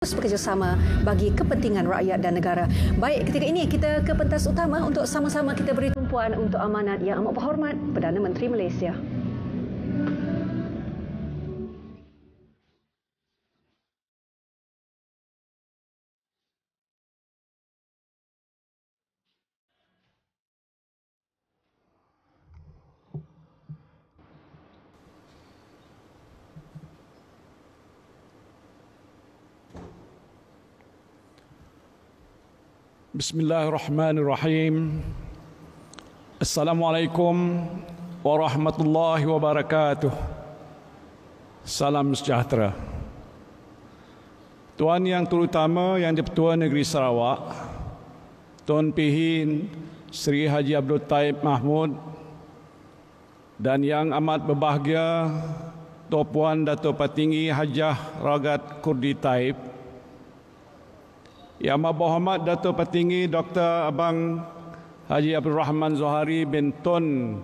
bekerjasama bagi kepentingan rakyat dan negara. Baik, ketika ini kita ke pentas utama untuk sama-sama kita beri tumpuan untuk amanat yang amat berhormat Perdana Menteri Malaysia. Bismillahirrahmanirrahim. Assalamualaikum warahmatullahi wabarakatuh. Salam sejahtera. Tuan Yang Terutama Yang di-Pertua Negeri Sarawak, Tun Pihin Sri Haji Abdul Taib Mahmud, dan yang amat berbahagia Tuan Puan Dato' Patinggi Hajah Ragat Kurdi Taib, Yang Amat Berhormat Dato' Patinggi Dr. Abang Haji Abdul Rahman Zohari bin Tun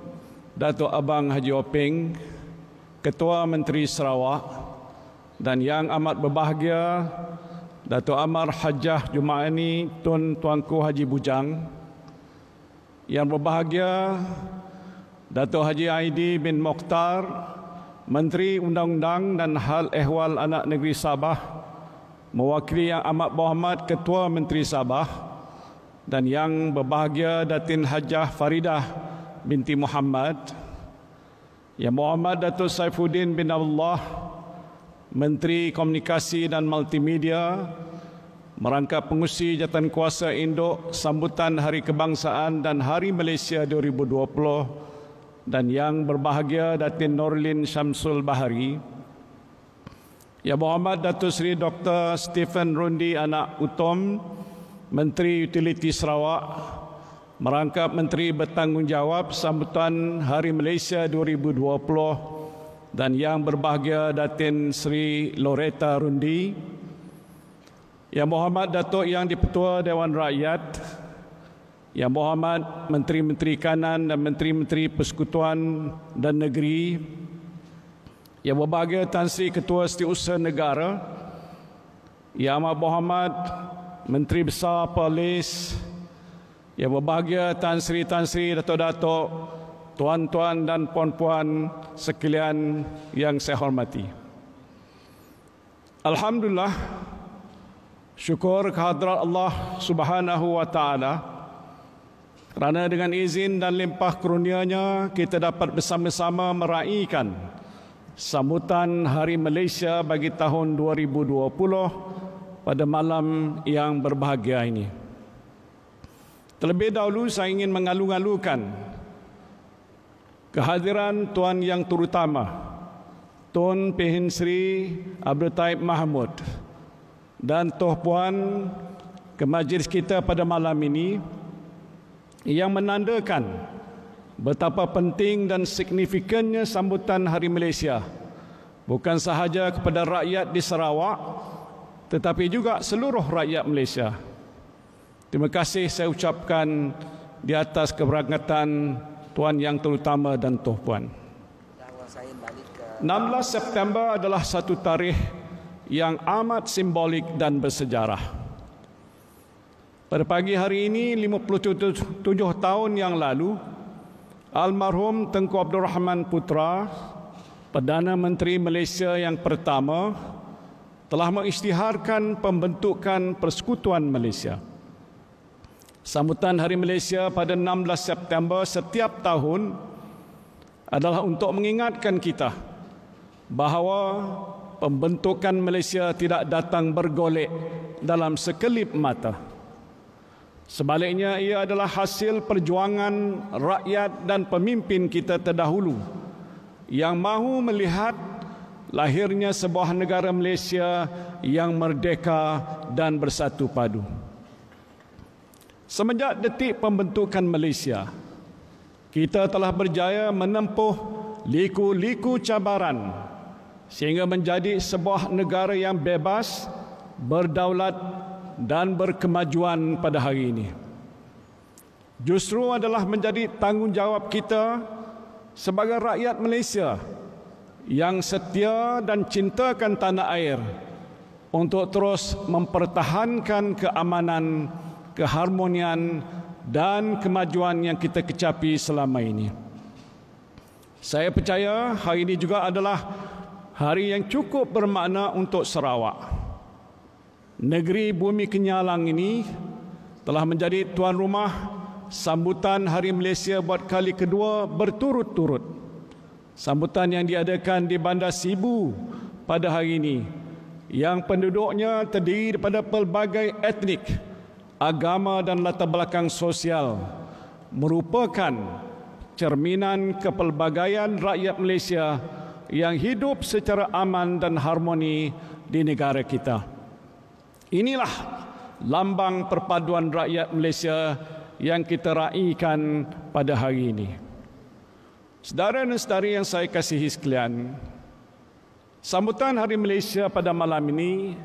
Dato' Abang Haji Openg, Ketua Menteri Sarawak, dan yang amat berbahagia Dato' Amar Hajah Jumaani Tun Tuanku Haji Bujang, yang berbahagia Dato' Haji Aidi bin Mokhtar, Menteri Undang-Undang dan Hal Ehwal Anak Negeri Sabah, mewakili yang amat berhormat Ketua Menteri Sabah, dan yang berbahagia Datin Hajah Faridah binti Muhammad, Yang Berhormat Datuk Saifuddin bin Abdullah, Menteri Komunikasi dan Multimedia, merangkap pengusi Jabatan Kuasa Induk sambutan Hari Kebangsaan dan Hari Malaysia 2020, dan yang berbahagia Datin Norlin Syamsul Bahari, Yang Berhormat Datuk Seri Dr. Stephen Rundi Anak Utom, Menteri Utiliti Sarawak, merangkap Menteri Bertanggungjawab sambutan Hari Malaysia 2020, dan yang berbahagia Datin Seri Loretta Rundi, Yang Berhormat Datuk Yang di-Pertua Dewan Rakyat, Yang Berhormat Menteri-Menteri Kanan dan Menteri-Menteri Persekutuan dan Negeri, Yang berbahagia Tan Sri Ketua Setiausaha Negara, Yang Amat Berhormat Menteri Besar Polis, Yang berbahagia Tan Sri Dato'-Dato', Tuan-tuan dan puan-puan sekalian yang saya hormati. Alhamdulillah, syukur kehadrat Allah Subhanahu wa Ta'ala, kerana dengan izin dan limpah kurnia-Nya kita dapat bersama-sama meraihkan sambutan Hari Malaysia bagi tahun 2020 pada malam yang berbahagia ini. Terlebih dahulu saya ingin mengalu-alukan kehadiran Tuan Yang Terutama Tun Pihin Sri Abdul Taib Mahmud dan Tuan Puan ke majlis kita pada malam ini, yang menandakan betapa penting dan signifikannya sambutan Hari Malaysia bukan sahaja kepada rakyat di Sarawak tetapi juga seluruh rakyat Malaysia. Terima kasih saya ucapkan di atas keberangkatan Tuan Yang Terutama dan Tuan Puan. 16 September adalah satu tarikh yang amat simbolik dan bersejarah. Pada pagi hari ini 57 tahun yang lalu, almarhum Tengku Abdul Rahman Putra, Perdana Menteri Malaysia yang pertama, telah mengisytiharkan pembentukan Persekutuan Malaysia. Sambutan Hari Malaysia pada 16 September setiap tahun adalah untuk mengingatkan kita bahawa pembentukan Malaysia tidak datang bergolek dalam sekelip mata. Sebaliknya, ia adalah hasil perjuangan rakyat dan pemimpin kita terdahulu yang mahu melihat lahirnya sebuah negara Malaysia yang merdeka dan bersatu padu. Semenjak detik pembentukan Malaysia, kita telah berjaya menempuh liku-liku cabaran sehingga menjadi sebuah negara yang bebas, berdaulat dan berkemajuan pada hari ini. Justru adalah menjadi tanggungjawab kita sebagai rakyat Malaysia yang setia dan cintakan tanah air untuk terus mempertahankan keamanan, keharmonian dan kemajuan yang kita kecapi selama ini. Saya percaya hari ini juga adalah hari yang cukup bermakna untuk Sarawak. Negeri Bumi Kenyalang ini telah menjadi tuan rumah sambutan Hari Malaysia buat kali kedua berturut-turut. Sambutan yang diadakan di Bandar Sibu pada hari ini, yang penduduknya terdiri daripada pelbagai etnik, agama dan latar belakang sosial, merupakan cerminan kepelbagaian rakyat Malaysia yang hidup secara aman dan harmoni di negara kita. Inilah lambang perpaduan rakyat Malaysia yang kita raikan pada hari ini. Saudara dan saudari yang saya kasihi sekalian, sambutan Hari Malaysia pada malam ini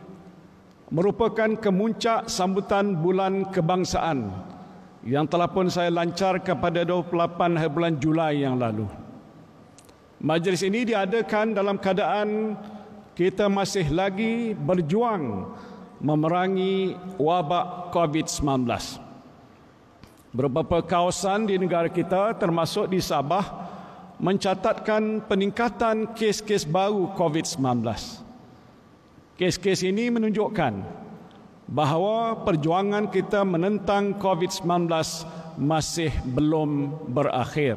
merupakan kemuncak sambutan Bulan Kebangsaan yang telah pun saya lancarkan pada 28 hari bulan Julai yang lalu. Majlis ini diadakan dalam keadaan kita masih lagi berjuang memerangi wabak COVID-19. Beberapa kawasan di negara kita termasuk di Sabah mencatatkan peningkatan kes-kes baru COVID-19. Kes-kes ini menunjukkan bahawa perjuangan kita menentang COVID-19 masih belum berakhir.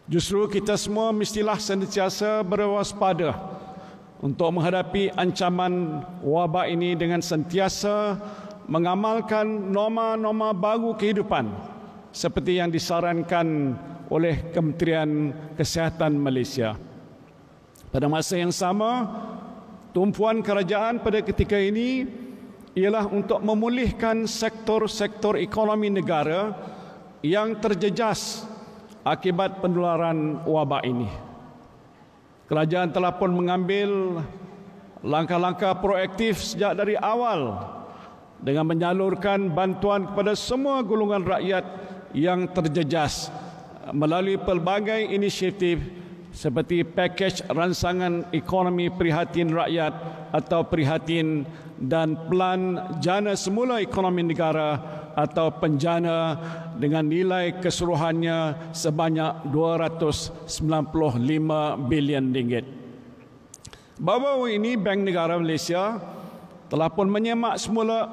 Justru kita semua mestilah sentiasa berwaspada untuk menghadapi ancaman wabak ini dengan sentiasa mengamalkan norma-norma baru kehidupan seperti yang disarankan oleh Kementerian Kesihatan Malaysia. Pada masa yang sama, tumpuan kerajaan pada ketika ini ialah untuk memulihkan sektor-sektor ekonomi negara yang terjejas akibat penularan wabak ini. Kerajaan telah pun mengambil langkah-langkah proaktif sejak dari awal dengan menyalurkan bantuan kepada semua golongan rakyat yang terjejas melalui pelbagai inisiatif seperti pakej ransangan ekonomi prihatin rakyat atau prihatin dan pelan jana semula ekonomi negara atau penjana dengan nilai keseluruhannya sebanyak 295 bilion ringgit. Baru-baru ini Bank Negara Malaysia telah pun menyemak semula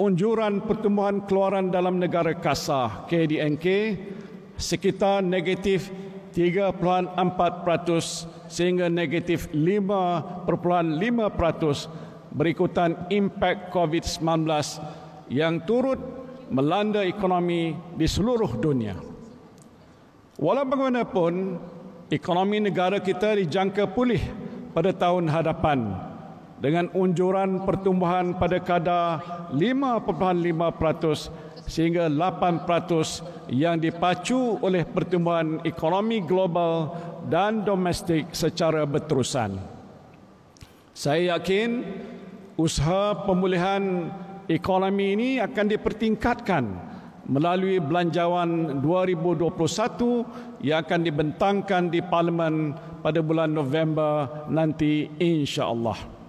unjuran pertumbuhan keluaran dalam negara kasar KDNK sekitar negatif 3.4% sehingga negatif 5.5% berikutan impak COVID-19 yang turut melanda ekonomi di seluruh dunia. Walau bagaimanapun, ekonomi negara kita dijangka pulih pada tahun hadapan dengan unjuran pertumbuhan pada kadar 5.5% sehingga 8% yang dipacu oleh pertumbuhan ekonomi global dan domestik secara berterusan. Saya yakin usaha pemulihan ekonomi ini akan dipertingkatkan melalui belanjawan 2021 yang akan dibentangkan di Parlimen pada bulan November nanti insya-Allah.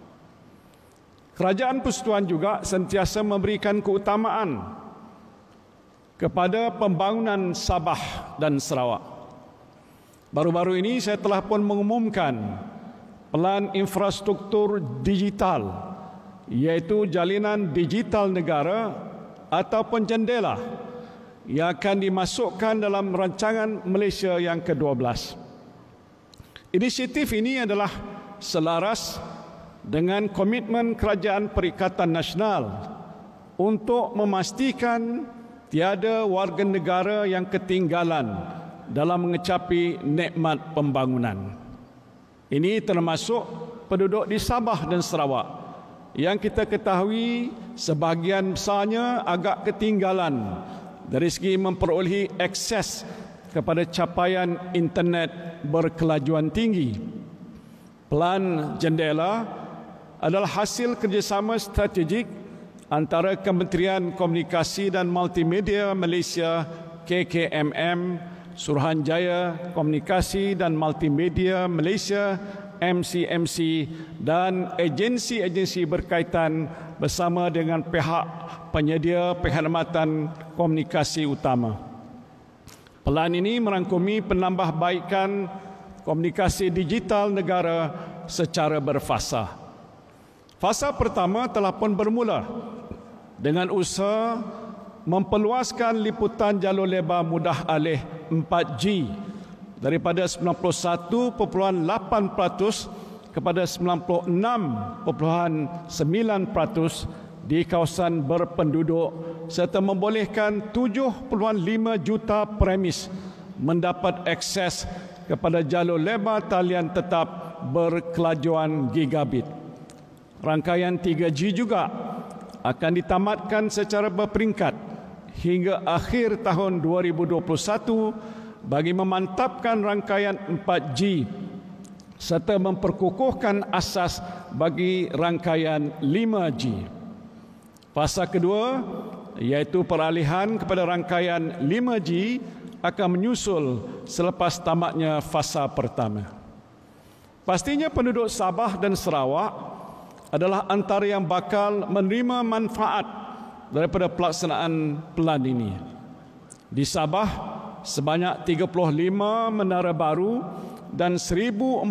Kerajaan Persekutuan juga sentiasa memberikan keutamaan kepada pembangunan Sabah dan Sarawak. Baru-baru ini saya telah pun mengumumkan pelan infrastruktur digital, iaitu jalinan digital negara ataupun jendela yang akan dimasukkan dalam rancangan Malaysia yang ke-12. Inisiatif ini adalah selaras dengan komitmen Kerajaan Perikatan Nasional untuk memastikan tiada warga negara yang ketinggalan dalam mengecapi nikmat pembangunan. Ini termasuk penduduk di Sabah dan Sarawak yang kita ketahui sebahagian besarnya agak ketinggalan dari segi memperolehi akses kepada capaian internet berkelajuan tinggi. Pelan jendela adalah hasil kerjasama strategik antara Kementerian Komunikasi dan Multimedia Malaysia KKMM, Suruhanjaya Komunikasi dan Multimedia Malaysia MC dan agensi-agensi berkaitan bersama dengan pihak penyedia perkhidmatan komunikasi utama. Pelan ini merangkumi penambahbaikan komunikasi digital negara secara berfasa. Fasa pertama telah pun bermula dengan usaha memperluaskan liputan jalur lebar mudah alih 4G daripada 91.8% kepada 96.9% di kawasan berpenduduk serta membolehkan 7.5 juta premis mendapat akses kepada jalur lebar talian tetap berkelajuan gigabit. Rangkaian 3G juga akan ditamatkan secara berperingkat hingga akhir tahun 2021 bagi memantapkan rangkaian 4G serta memperkukuhkan asas bagi rangkaian 5G. Fasa kedua, iaitu peralihan kepada rangkaian 5G akan menyusul selepas tamatnya fasa pertama. Pastinya penduduk Sabah dan Sarawak adalah antara yang bakal menerima manfaat daripada pelaksanaan pelan ini. Di Sabah, sebanyak 35 menara baru dan 1,048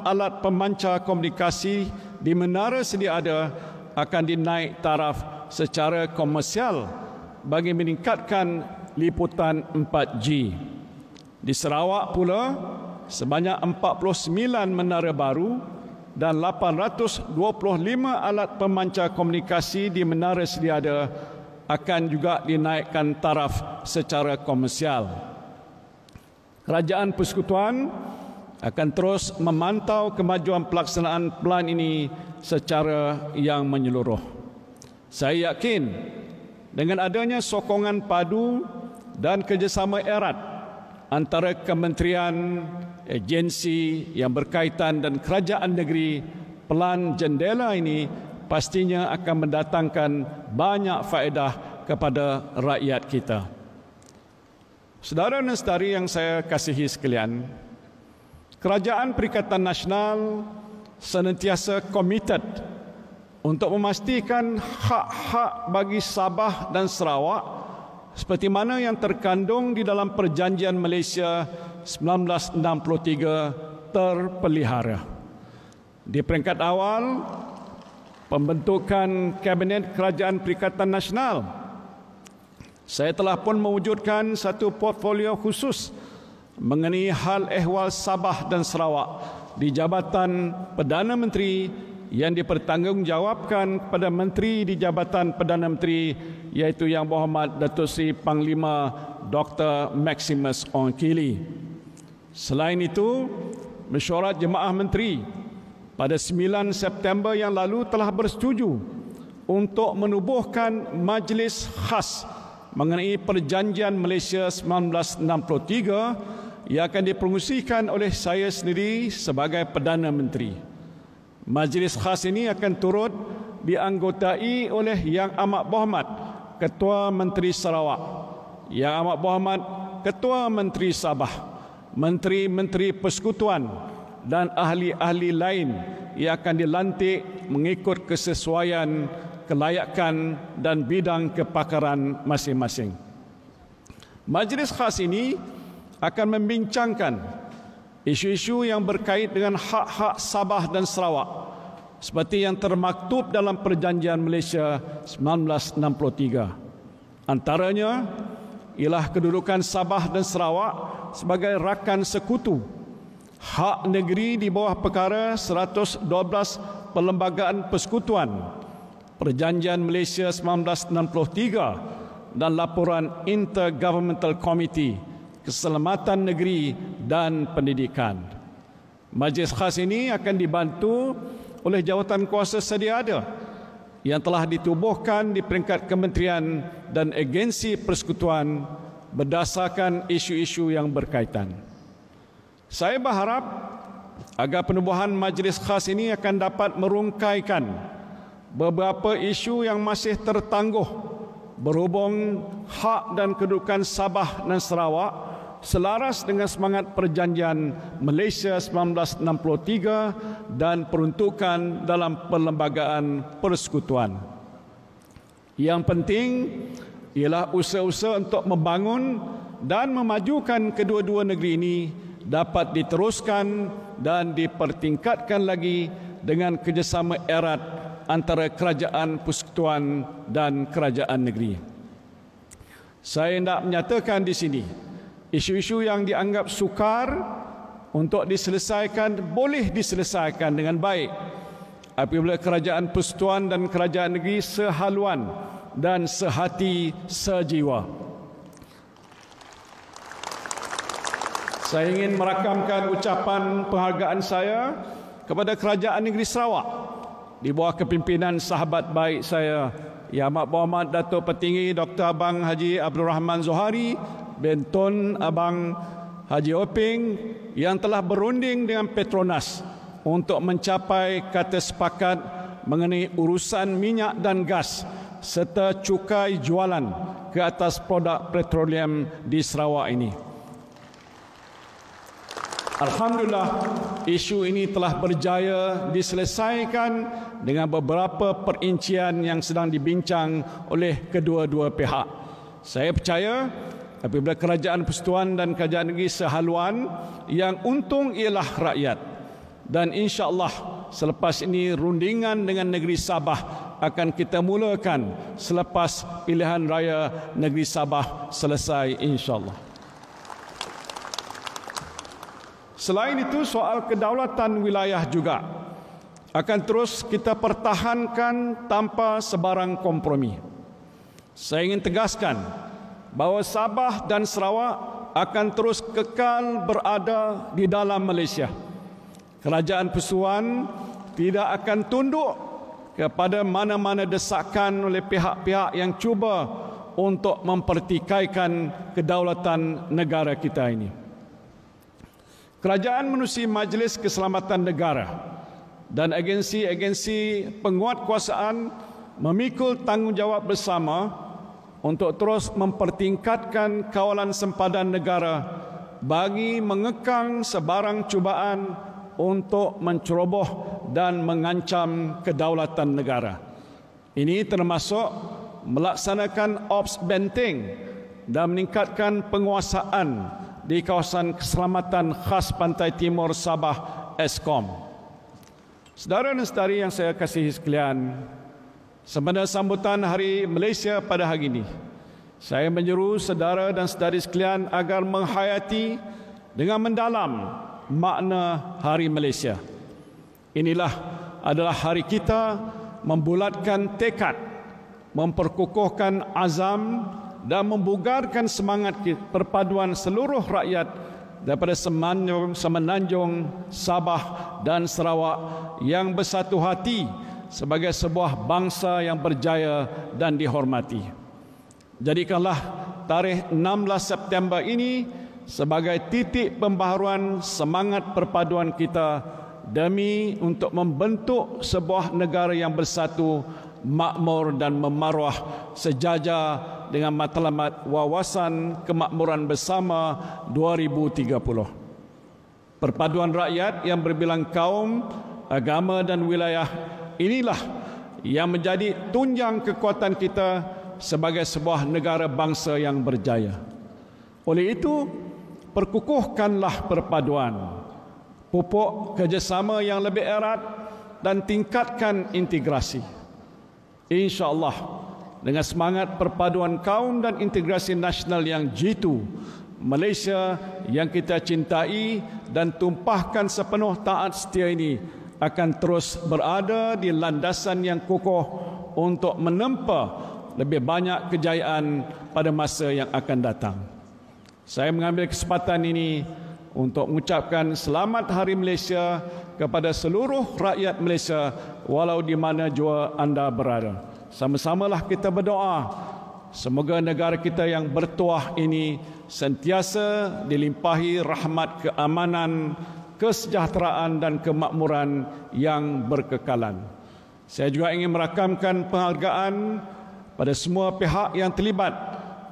alat pemancar komunikasi di menara sedia ada akan dinaik taraf secara komersial bagi meningkatkan liputan 4G. Di Sarawak pula, sebanyak 49 menara baru dan 825 alat pemancar komunikasi di menara sedia ada akan juga dinaikkan taraf secara komersial. Kerajaan Persekutuan akan terus memantau kemajuan pelaksanaan pelan ini secara yang menyeluruh. Saya yakin dengan adanya sokongan padu dan kerjasama erat antara kementerian, agensi yang berkaitan dan kerajaan negeri, pelan jendela ini pastinya akan mendatangkan banyak faedah kepada rakyat kita. Saudara dan saudari yang saya kasihi sekalian, Kerajaan Perikatan Nasional senantiasa komited untuk memastikan hak-hak bagi Sabah dan Sarawak seperti mana yang terkandung di dalam Perjanjian Malaysia 1963 terpelihara. Di peringkat awal pembentukan Kabinet Kerajaan Perikatan Nasional, saya telah pun mewujudkan satu portfolio khusus mengenai hal ehwal Sabah dan Sarawak di Jabatan Perdana Menteri yang dipertanggungjawabkan kepada Menteri di Jabatan Perdana Menteri, iaitu Yang Berhormat Datuk Seri Panglima Dr. Maximus Ongkili. Selain itu, Mesyuarat Jemaah Menteri pada 9 September yang lalu telah bersetuju untuk menubuhkan majlis khas mengenai Perjanjian Malaysia 1963 yang akan dipromosikan oleh saya sendiri sebagai Perdana Menteri. Majlis khas ini akan turut dianggotai oleh Yang Amat Berhormat Ketua Menteri Sarawak, Yang Amat Berhormat Ketua Menteri Sabah, Menteri-Menteri Persekutuan dan ahli-ahli lain yang akan dilantik mengikut kesesuaian, kelayakan dan bidang kepakaran masing-masing. Majlis khas ini akan membincangkan isu-isu yang berkait dengan hak-hak Sabah dan Sarawak seperti yang termaktub dalam Perjanjian Malaysia 1963. Antaranya ialah kedudukan Sabah dan Sarawak sebagai rakan sekutu, hak negeri di bawah perkara 112 Perlembagaan Persekutuan, Perjanjian Malaysia 1963 dan laporan Intergovernmental Committee Keselamatan Negeri dan Pendidikan. Majlis khas ini akan dibantu oleh jawatan kuasa sedia ada yang telah ditubuhkan di peringkat kementerian dan agensi persekutuan berdasarkan isu-isu yang berkaitan. Saya berharap agar penubuhan majlis khas ini akan dapat merungkaikan beberapa isu yang masih tertangguh berhubung hak dan kedudukan Sabah dan Sarawak selaras dengan semangat Perjanjian Malaysia 1963 dan peruntukan dalam Perlembagaan Persekutuan. Yang penting ialah usaha-usaha untuk membangun dan memajukan kedua-dua negeri ini dapat diteruskan dan dipertingkatkan lagi dengan kerjasama erat antara kerajaan persekutuan dan kerajaan negeri. Saya hendak menyatakan di sini, isu-isu yang dianggap sukar untuk diselesaikan boleh diselesaikan dengan baik apabila kerajaan persekutuan dan kerajaan negeri sehaluan dan sehati sejiwa. Saya ingin merakamkan ucapan penghargaan saya kepada Kerajaan Negeri Sarawak di bawah kepimpinan sahabat baik saya Yang Amat Berhormat Datuk Petinggi Dr. Abang Haji Abdul Rahman Zohari bin Tun Abang Haji Oping yang telah berunding dengan Petronas untuk mencapai kata sepakat mengenai urusan minyak dan gas serta cukai jualan ke atas produk petroleum di Sarawak ini. Alhamdulillah, isu ini telah berjaya diselesaikan dengan beberapa perincian yang sedang dibincang oleh kedua-dua pihak. Saya percaya apabila kerajaan persekutuan dan kerajaan negeri sehaluan, yang untung ialah rakyat. Dan insya-Allah selepas ini rundingan dengan negeri Sabah akan kita mulakan selepas pilihan raya negeri Sabah selesai insya-Allah. Selain itu, soal kedaulatan wilayah juga akan terus kita pertahankan tanpa sebarang kompromi. Saya ingin tegaskan bahawa Sabah dan Sarawak akan terus kekal berada di dalam Malaysia. Kerajaan persekutuan tidak akan tunduk kepada mana-mana desakan oleh pihak-pihak yang cuba untuk mempertikaikan kedaulatan negara kita ini. Kerajaan menerusi Majlis Keselamatan Negara dan agensi-agensi penguatkuasaan memikul tanggungjawab bersama untuk terus mempertingkatkan kawalan sempadan negara bagi mengekang sebarang cubaan untuk menceroboh dan mengancam kedaulatan negara. Ini termasuk melaksanakan Ops Benteng dan meningkatkan penguasaan di kawasan keselamatan khas Pantai Timur Sabah Eskom. Saudara dan saudari yang saya kasihi sekalian, sempena sambutan Hari Malaysia pada hari ini, saya menyeru saudara dan saudari sekalian agar menghayati dengan mendalam makna Hari Malaysia. Inilah adalah hari kita membulatkan tekad, memperkukuhkan azam dan membugarkan semangat perpaduan seluruh rakyat daripada Semenanjung, Sabah dan Sarawak yang bersatu hati sebagai sebuah bangsa yang berjaya dan dihormati. Jadikanlah tarikh 16 September ini sebagai titik pembaharuan semangat perpaduan kita demi untuk membentuk sebuah negara yang bersatu, makmur dan memaruah sejajar dengan matlamat wawasan kemakmuran bersama 2030. Perpaduan rakyat yang berbilang kaum, agama dan wilayah inilah yang menjadi tunjang kekuatan kita sebagai sebuah negara bangsa yang berjaya. Oleh itu, perkukuhkanlah perpaduan, pupuk kerjasama yang lebih erat dan tingkatkan integrasi. InsyaAllah, dengan semangat perpaduan kaum dan integrasi nasional yang jitu, Malaysia yang kita cintai dan tumpahkan sepenuh taat setia ini akan terus berada di landasan yang kokoh untuk menempa lebih banyak kejayaan pada masa yang akan datang. Saya mengambil kesempatan ini untuk mengucapkan selamat Hari Malaysia kepada seluruh rakyat Malaysia walau di mana jua anda berada. Sama-samalah kita berdoa semoga negara kita yang bertuah ini sentiasa dilimpahi rahmat keamanan, kesejahteraan dan kemakmuran yang berkekalan. Saya juga ingin merakamkan penghargaan pada semua pihak yang terlibat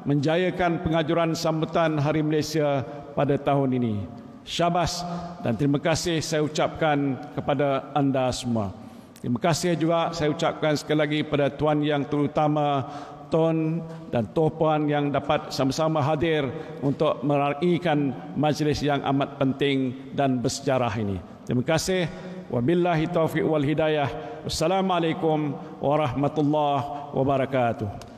menjayakan pengajuran sambutan Hari Malaysia pada tahun ini. Syabas dan terima kasih saya ucapkan kepada anda semua. Terima kasih juga saya ucapkan sekali lagi pada Tuan Yang Terutama Tun dan Puan yang dapat sama-sama hadir untuk meraikan majlis yang amat penting dan bersejarah ini. Terima kasih. Wabillahi taufiq wal hidayah. Wassalamualaikum warahmatullahi wabarakatuh.